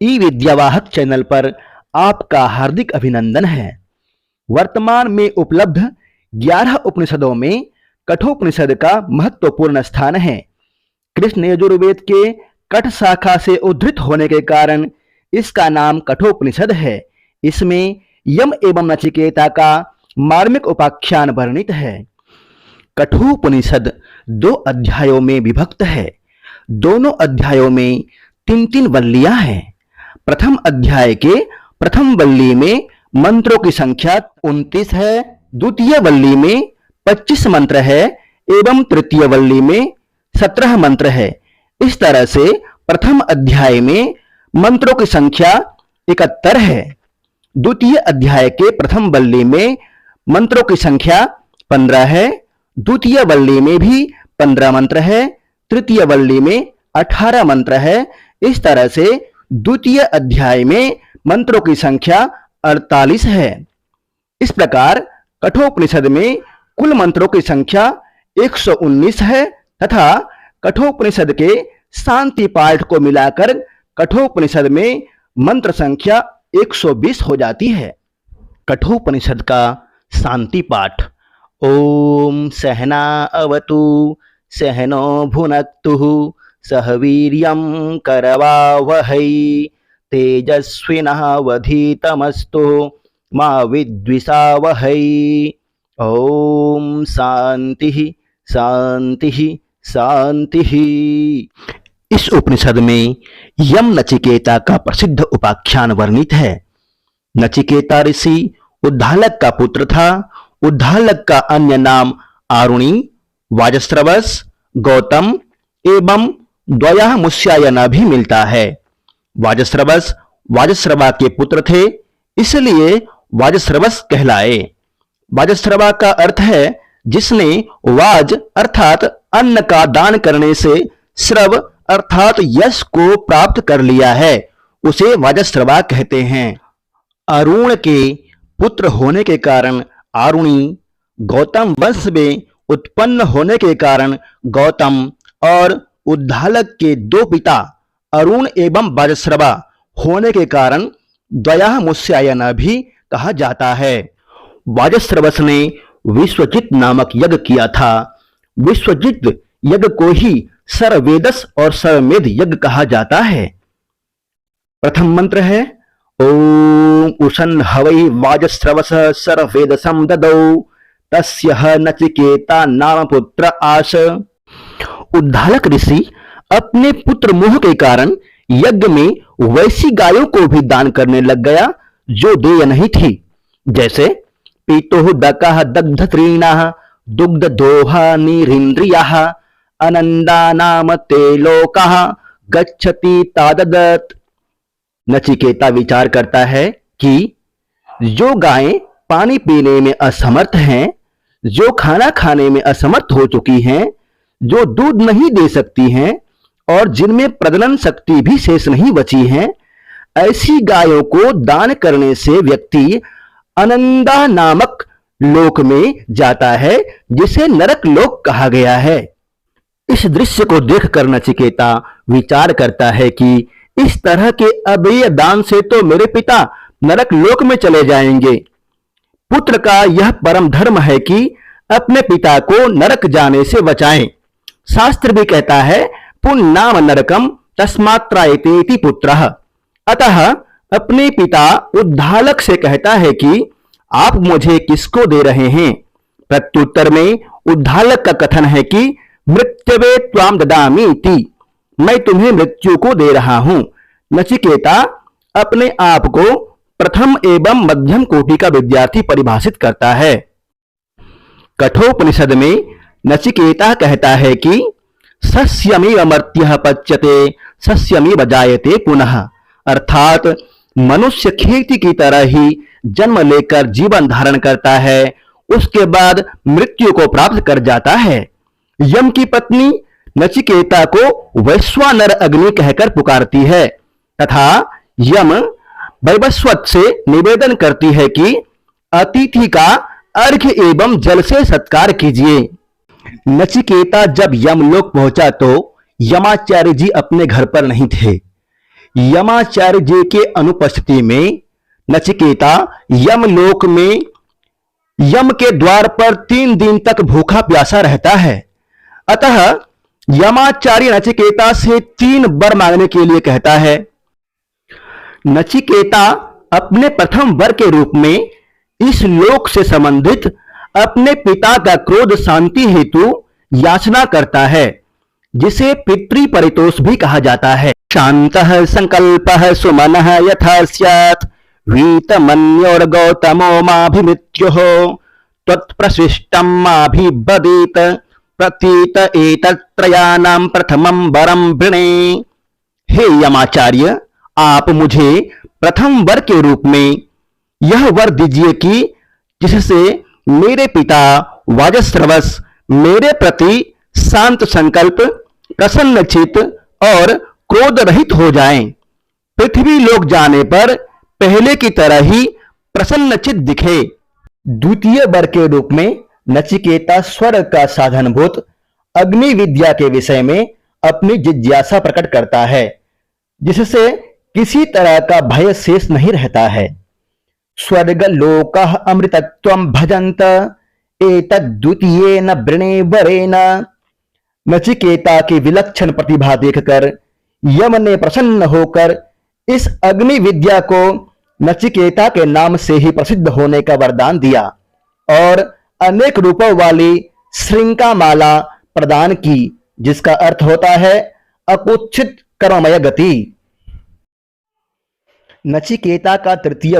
ई विद्यावाहक channel पर आपका हार्दिक अभिनंदन है। वर्तमान में उपलब्ध 11 उपनिषदों में कठोपनिषद का महत्वपूर्ण स्थान है। कृष्ण यजुर्वेद के कठ शाखा से उद्धृत होने के कारण इसका नाम कठोपनिषद है। इसमें यम एवं नचिकेता का मार्मिक उपाख्यान वर्णित है। कठोपनिषद 2 अध्यायों में विभक्त है। दोनों अध्यायों में 3-3 वल्लियां हैं। प्रथम अध्याय के प्रथम वल्ली में मंत्रों की संख्या 29 है, द्वितीय वल्ली में 25 मंत्र है एवं तृतीय वल्ली में 17 मंत्र है। इस तरह से प्रथम अध्याय में मंत्रों की संख्या 71 है। द्वितीय अध्याय के प्रथम वल्ली में मंत्रों की संख्या 15 है, द्वितीय वल्ली में भी 15 मंत्र है, तृतीय वल्ली में 18 मंत्र है। इस तरह से द्वितीय अध्याय में मंत्रों की संख्या 48 है। इस प्रकार कठोपनिषद में कुल मंत्रों की संख्या 119 है तथा कठोपनिषद के शांति पाठ को मिलाकर कठोपनिषद में मंत्र संख्या 120 हो जाती है। कठोपनिषद का शांति पाठ। ओम सहना अवतु सहनो भुनक्तु सह वीर्यं करवावहै तेजस्विनावधीतमस्तु मा विद्विषावहै। ओम शांति शांति शांति। इस उपनिषद में यम नचिकेता का प्रसिद्ध उपाख्यान वर्णित है। नचिकेता ऋषि उद्दालक का पुत्र था। उद्दालक का अन्य नाम आरुणि, वाजस्रवस, गौतम एवं द्वयामुष्यायन भी मिलता है। वाजस्रवस वाजस्रवा के पुत्र थे, इसलिए वाजस्रवस कहलाए। वाजस्रवा का अर्थ है जिसने वाज अर्थात अन्न का दान करने से श्रव अर्थात यश को प्राप्त कर लिया है, उसे वाजस्रवा कहते हैं। अरुण के पुत्र होने के कारण आरुणि, गौतम वंश में उत्पन्न होने के कारण गौतम और उद्दालक के 2 पिता अरुण एवं वाजस्रवा होने के कारण द्वयामुष्यायन भी कहा जाता है। वाजस्रवस ने विश्वजित नामक यज्ञ किया था। विश्वजित यज्ञ को ही सर्ववेदस और सर्वमेध यज्ञ कहा जाता है। प्रथम मंत्र है ओम उषन् हवै वाजस्रवस सर्ववेदसं ददौ तस्य नचिकेता नाम पुत्र आश। उद्दालक ऋषि अपने पुत्र मोह के कारण यज्ञ में वैसी गायों को भी दान करने लग गया जो देय नहीं थी, जैसे पीतोः दकः दग्धतृणाः दुग्धदोहा निरिन्द्रियाः अनन्दा नाम ते लोकाः गच्छति ताददत्। नचिकेता विचार करता है कि जो गायें पानी पीने में असमर्थ हैं, जो खाना खाने में असमर्थ हो चुकी हैं, जो दूध नहीं दे सकती हैं और जिनमें प्रजनन शक्ति भी शेष नहीं बची है, ऐसी गायों को दान करने से व्यक्ति अनंदा नामक लोक में जाता है, जिसे नरक लोक कहा गया है। इस दृश्य को देखकर नचिकेता विचार करता है कि इस तरह के अभेय दान से तो मेरे पिता नरक लोक में चले जाएंगे। पुत्र का यह परम धर्म है कि अपने पिता को नरक जाने से बचाएं। शास्त्र भी कहता है पुण्नाम नरकम तस्मात् त्रायतेति पुत्रः। अतः अपने पिता उद्दालक से कहता है कि आप मुझे किसको दे रहे हैं। प्रत्युत्तर में उद्दालक का कथन है कि मृत्यवे त्वाम ददामि इति, मैं तुम्हें मृत्यु को दे रहा हूं। नचिकेता अपने आप को प्रथम एवं मध्यम कोटि का विद्यार्थी परिभाषित करता है। कठोपनिषद में नचिकेता कहता है कि सस्यमेव मर्त्यः पच्यते सस्यमेव जायते पुनः, अर्थात मनुष्य खेती की तरह ही जन्म लेकर जीवन धारण करता है, उसके बाद मृत्यु को प्राप्त कर जाता है। यम की पत्नी नचिकेता को वैश्वानर अग्नि कहकर पुकारती है तथा यम वैवस्वत से निवेदन करती है कि अतिथि का अर्घ्य एवं जल से सत्कार कीजिए। नचिकेता जब यमलोक पहुंचा तो यमाचार्य जी अपने घर पर नहीं थे। यमाचार्य जी के अनुपस्थिति में नचिकेता यमलोक में यम के द्वार पर 3 दिन तक भूखा प्यासा रहता है। अतः यमाचार्य नचिकेता से 3 वर मांगने के लिए कहता है। नचिकेता अपने प्रथम वर के रूप में इस लोक से संबंधित अपने पिता का क्रोध शांति हेतु याचना करता है, जिसे पितृ परितोष भी कहा जाता है। शांतः संकल्पः सुमनः यथा स्यात् वीतमन्योर गौतमो माभिमृत्युः त्वत्प्रशिष्टं माभिवदेत प्रतीत एतत्त्रयाणां प्रथमं वरं वृणे। हे यमाचार्य, आप मुझे प्रथम वर के रूप में यह वर दीजिए कि जिससे मेरे पिता वाजस्रवस मेरे प्रति शांत संकल्प, प्रसन्नचित और क्रोध रहित हो जाएं। पृथ्वी लोक जाने पर पहले की तरह ही प्रसन्नचित दिखे। द्वितीय वर के रूप में नचिकेता स्वर्ग का साधनभूत अग्नि विद्या के विषय में अपनी जिज्ञासा प्रकट करता है, जिससे किसी तरह का भय शेष नहीं रहता है। स्वर्ग लोकः अमृतत्वं भजन्त एतद्द्वितीयेन वृणे वरेण। नचिकेता की विलक्षण प्रतिभा देखकर यम ने प्रसन्न होकर इस अग्नि विद्या को नचिकेता के नाम से ही प्रसिद्ध होने का वरदान दिया और अनेक रूपों वाली श्रृंखला माला प्रदान की, जिसका अर्थ होता है अकुच्छित कर्ममय गति। नचिकेता का तृतीय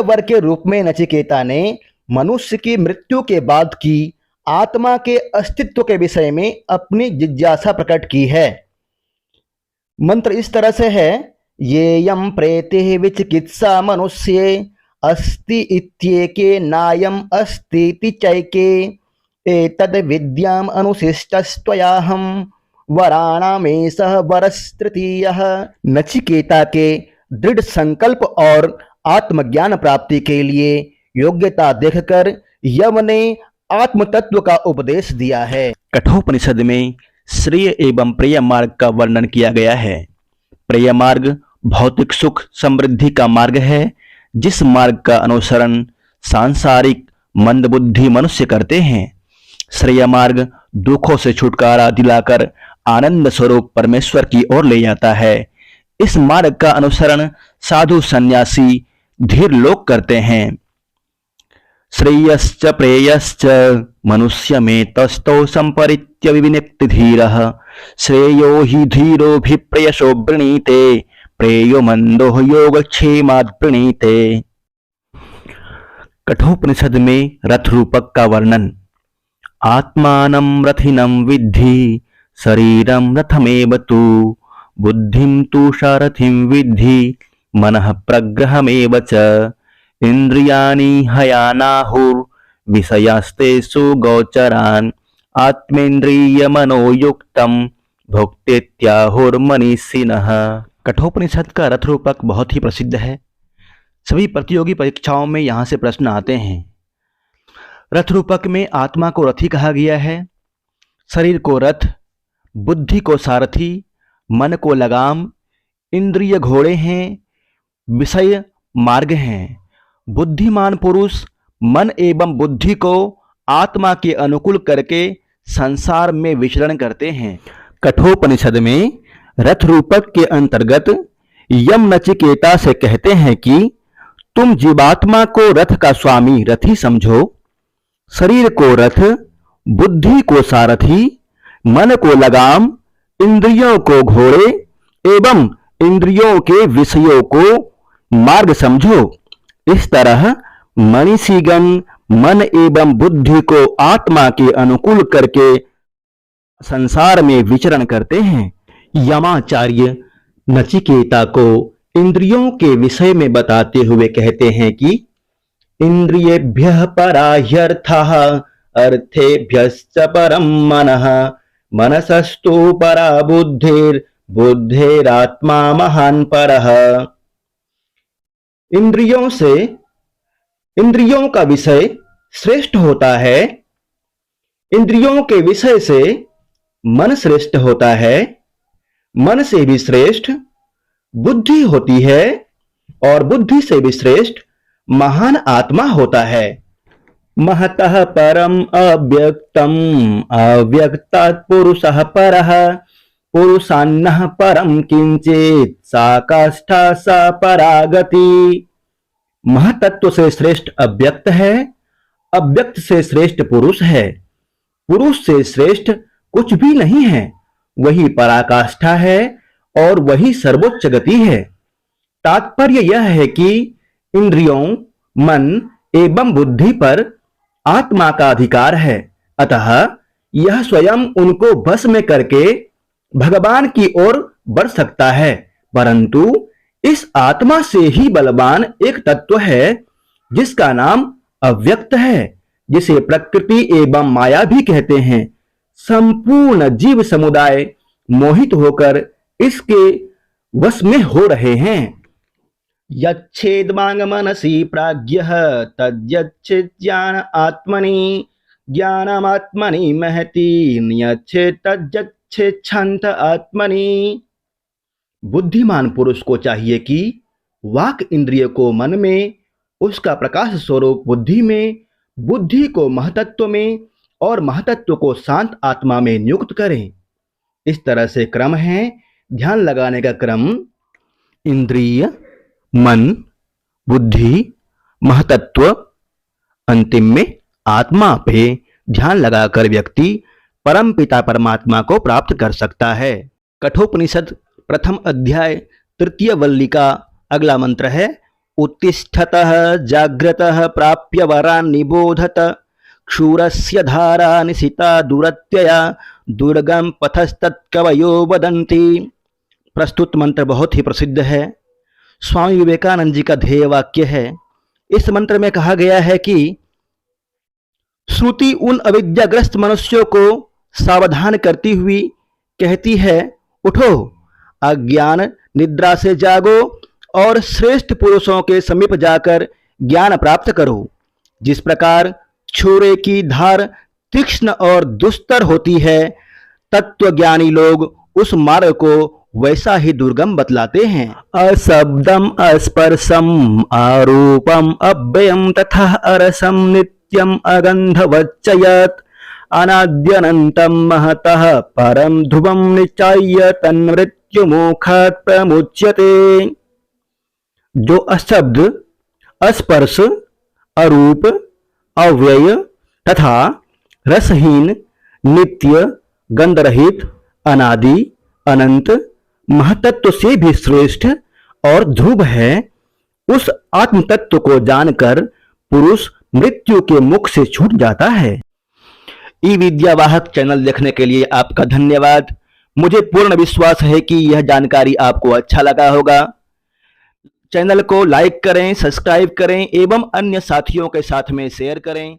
वर के रूप में नचिकेता ने मनुष्य की मृत्यु के बाद की आत्मा के अस्तित्व के विषय में अपनी जिज्ञासा प्रकट की है। मंत्र इस तरह से है। ये यम प्रेते विचिकित्सा मनुष्ये अस्ति इत्येके नायम अस्तीति चैके एतद् विद्याम अनुशिष्टस्त्वयाहं वराणामेषः वरस्तृतीयः। नचिकेता के दृढ़ संकल्प और आत्मज्ञान प्राप्ति के लिए योग्यता देखकर यम ने आत्म तत्व का उपदेश दिया है। कठोपनिषद में श्रेय एवं प्रेय मार्ग का वर्णन किया गया है। प्रेय मार्ग भौतिक सुख समृद्धि का मार्ग है, जिस मार्ग का अनुसरण सांसारिक मंदबुद्धि मनुष्य करते हैं। श्रेय मार्ग दुखों से छुटकारा दिलाकर आनंद स्वरूप परमेश्वर की ओर ले जाता है। इस मार्ग का अनुसरण साधु सन्यासी धीर लोग करते हैं। श्रेयश्च प्रेयश्च मनुष्य में तस्थौ संपरित्य विनिक्ति धीरः श्रेयो हि धीरोभिप्रेयसो वृणीते प्रेयो मंदो योगक्षेमाद् वृणीते। कठोपनिषद में रथ रूपक का वर्णन। आत्मानं रथिनं विद्धि शरीरं रथमेव तु बुद्धिं तु सारथिं विद्धि मनः प्रग्रहमेव च इंद्रियाणि हयानाहुर् विषयास्तेषु गोचरान् आत्मेन्द्रिय मनोयुक्तं भुक्तेत्याहुर्मनीषिणः। कठोपनिषद का रथ रूपक बहुत ही प्रसिद्ध है। सभी प्रतियोगी परीक्षाओं में यहाँ से प्रश्न आते हैं। रथ रूपक में आत्मा को रथी कहा गया है, शरीर को रथ, बुद्धि को सारथी, मन को लगाम, इंद्रिय घोड़े हैं, विषय मार्ग हैं। बुद्धिमान पुरुष मन एवं बुद्धि को आत्मा के अनुकूल करके संसार में विचरण करते हैं। कठोपनिषद में रथ रूपक के अंतर्गत यम नचिकेता से कहते हैं कि तुम जीवात्मा को रथ का स्वामी रथी समझो, शरीर को रथ, बुद्धि को सारथी, मन को लगाम, इंद्रियों को घोड़े एवं इंद्रियों के विषयों को मार्ग समझो। इस तरह मनीषीगण मन एवं बुद्धि को आत्मा के अनुकूल करके संसार में विचरण करते हैं। यमाचार्य नचिकेता को इंद्रियों के विषय में बताते हुए कहते हैं कि इंद्रियेभ्यः परा ह्यर्थः अर्थेभ्यश्च परं मनः मनसस्तु परा बुद्धिर् बुद्धिरात्मा महान् परः। इंद्रियों का विषय श्रेष्ठ होता है, इंद्रियों के विषय से मन श्रेष्ठ होता है, मन से भी श्रेष्ठ बुद्धि होती है और बुद्धि से भी श्रेष्ठ महान आत्मा होता है। महतः परम अव्यक्तम अव्यक्तात् पुरुषः परः पुरुषान्नः परम किंचित सा काष्ठा सा परागति। महतत्व से श्रेष्ठ अव्यक्त है, अव्यक्त से श्रेष्ठ पुरुष है, पुरुष से श्रेष्ठ कुछ भी नहीं है, वही पराकाष्ठा है और वही सर्वोच्च गति है। तात्पर्य यह है कि इंद्रियों, मन एवं बुद्धि पर आत्मा का अधिकार है, अतः यह स्वयं उनको वश में करके भगवान की ओर बढ़ सकता है। परंतु इस आत्मा से ही बलवान एक तत्व है जिसका नाम अव्यक्त है, जिसे प्रकृति एवं माया भी कहते हैं। संपूर्ण जीव समुदाय मोहित होकर इसके वश में हो रहे हैं। यच्छेद मनसि प्राज्ञः तद्यच्छेद ज्ञान आत्मनि ज्ञानमात्मनि महति नियच्छेद तद्यच्छेद क्षान्त आत्मनि। बुद्धिमान पुरुष को चाहिए कि वाक इंद्रिय को मन में, उसका प्रकाश स्वरूप बुद्धि में, बुद्धि को महतत्व में और महतत्व को शांत आत्मा में नियुक्त करें। इस तरह से क्रम है ध्यान लगाने का क्रम। इंद्रिय, मन, बुद्धि, महतत्व, अंतिम में आत्मा पे ध्यान लगाकर व्यक्ति परम पिता परमात्मा को प्राप्त कर सकता है। कठोपनिषद प्रथम अध्याय तृतीय वल्ली का अगला मंत्र है उत्तिष्ठतः जाग्रतः प्राप्य वरान् निबोधत क्षूरस्य धारा निशिता दुरत्यया दुर्गम पथस्तत्कवयो वदन्ति। प्रस्तुत मंत्र बहुत ही प्रसिद्ध है। स्वामी विवेकानंद जी का ध्येय वाक्य है। इस मंत्र में कहा गया है कि श्रुति उन अविद्याग्रस्त मनुष्यों को सावधान करती हुई कहती है, उठो, अज्ञान निद्रा से जागो और श्रेष्ठ पुरुषों के समीप जाकर ज्ञान प्राप्त करो। जिस प्रकार छुरे की धार तीक्ष्ण और दुस्तर होती है, तत्वज्ञानी लोग उस मार्ग को वैसा ही दुर्गम बतलाते हैं। अशब्दम अस्पर्शम आरूपम अव्ययम तथा अरसम नित्यम अगंधवच्चयत अनाद्यनंतम महतः परम ध्रुवम निचाय्य तन्मृत्युमुखात् प्रमुच्यते। जो अशब्द, अस्पर्श, अरूप, अव्यय तथा रसहीन, नित्य, गंधरहित, अनादि, अनंत, महतत्व से भी श्रेष्ठ और ध्रुव है, उस आत्म तत्व को जानकर पुरुष मृत्यु के मुख से छूट जाता है। ई विद्यावाहक चैनल देखने के लिए आपका धन्यवाद। मुझे पूर्ण विश्वास है कि यह जानकारी आपको अच्छा लगा होगा। चैनल को लाइक करें, सब्सक्राइब करें एवं अन्य साथियों के साथ में शेयर करें।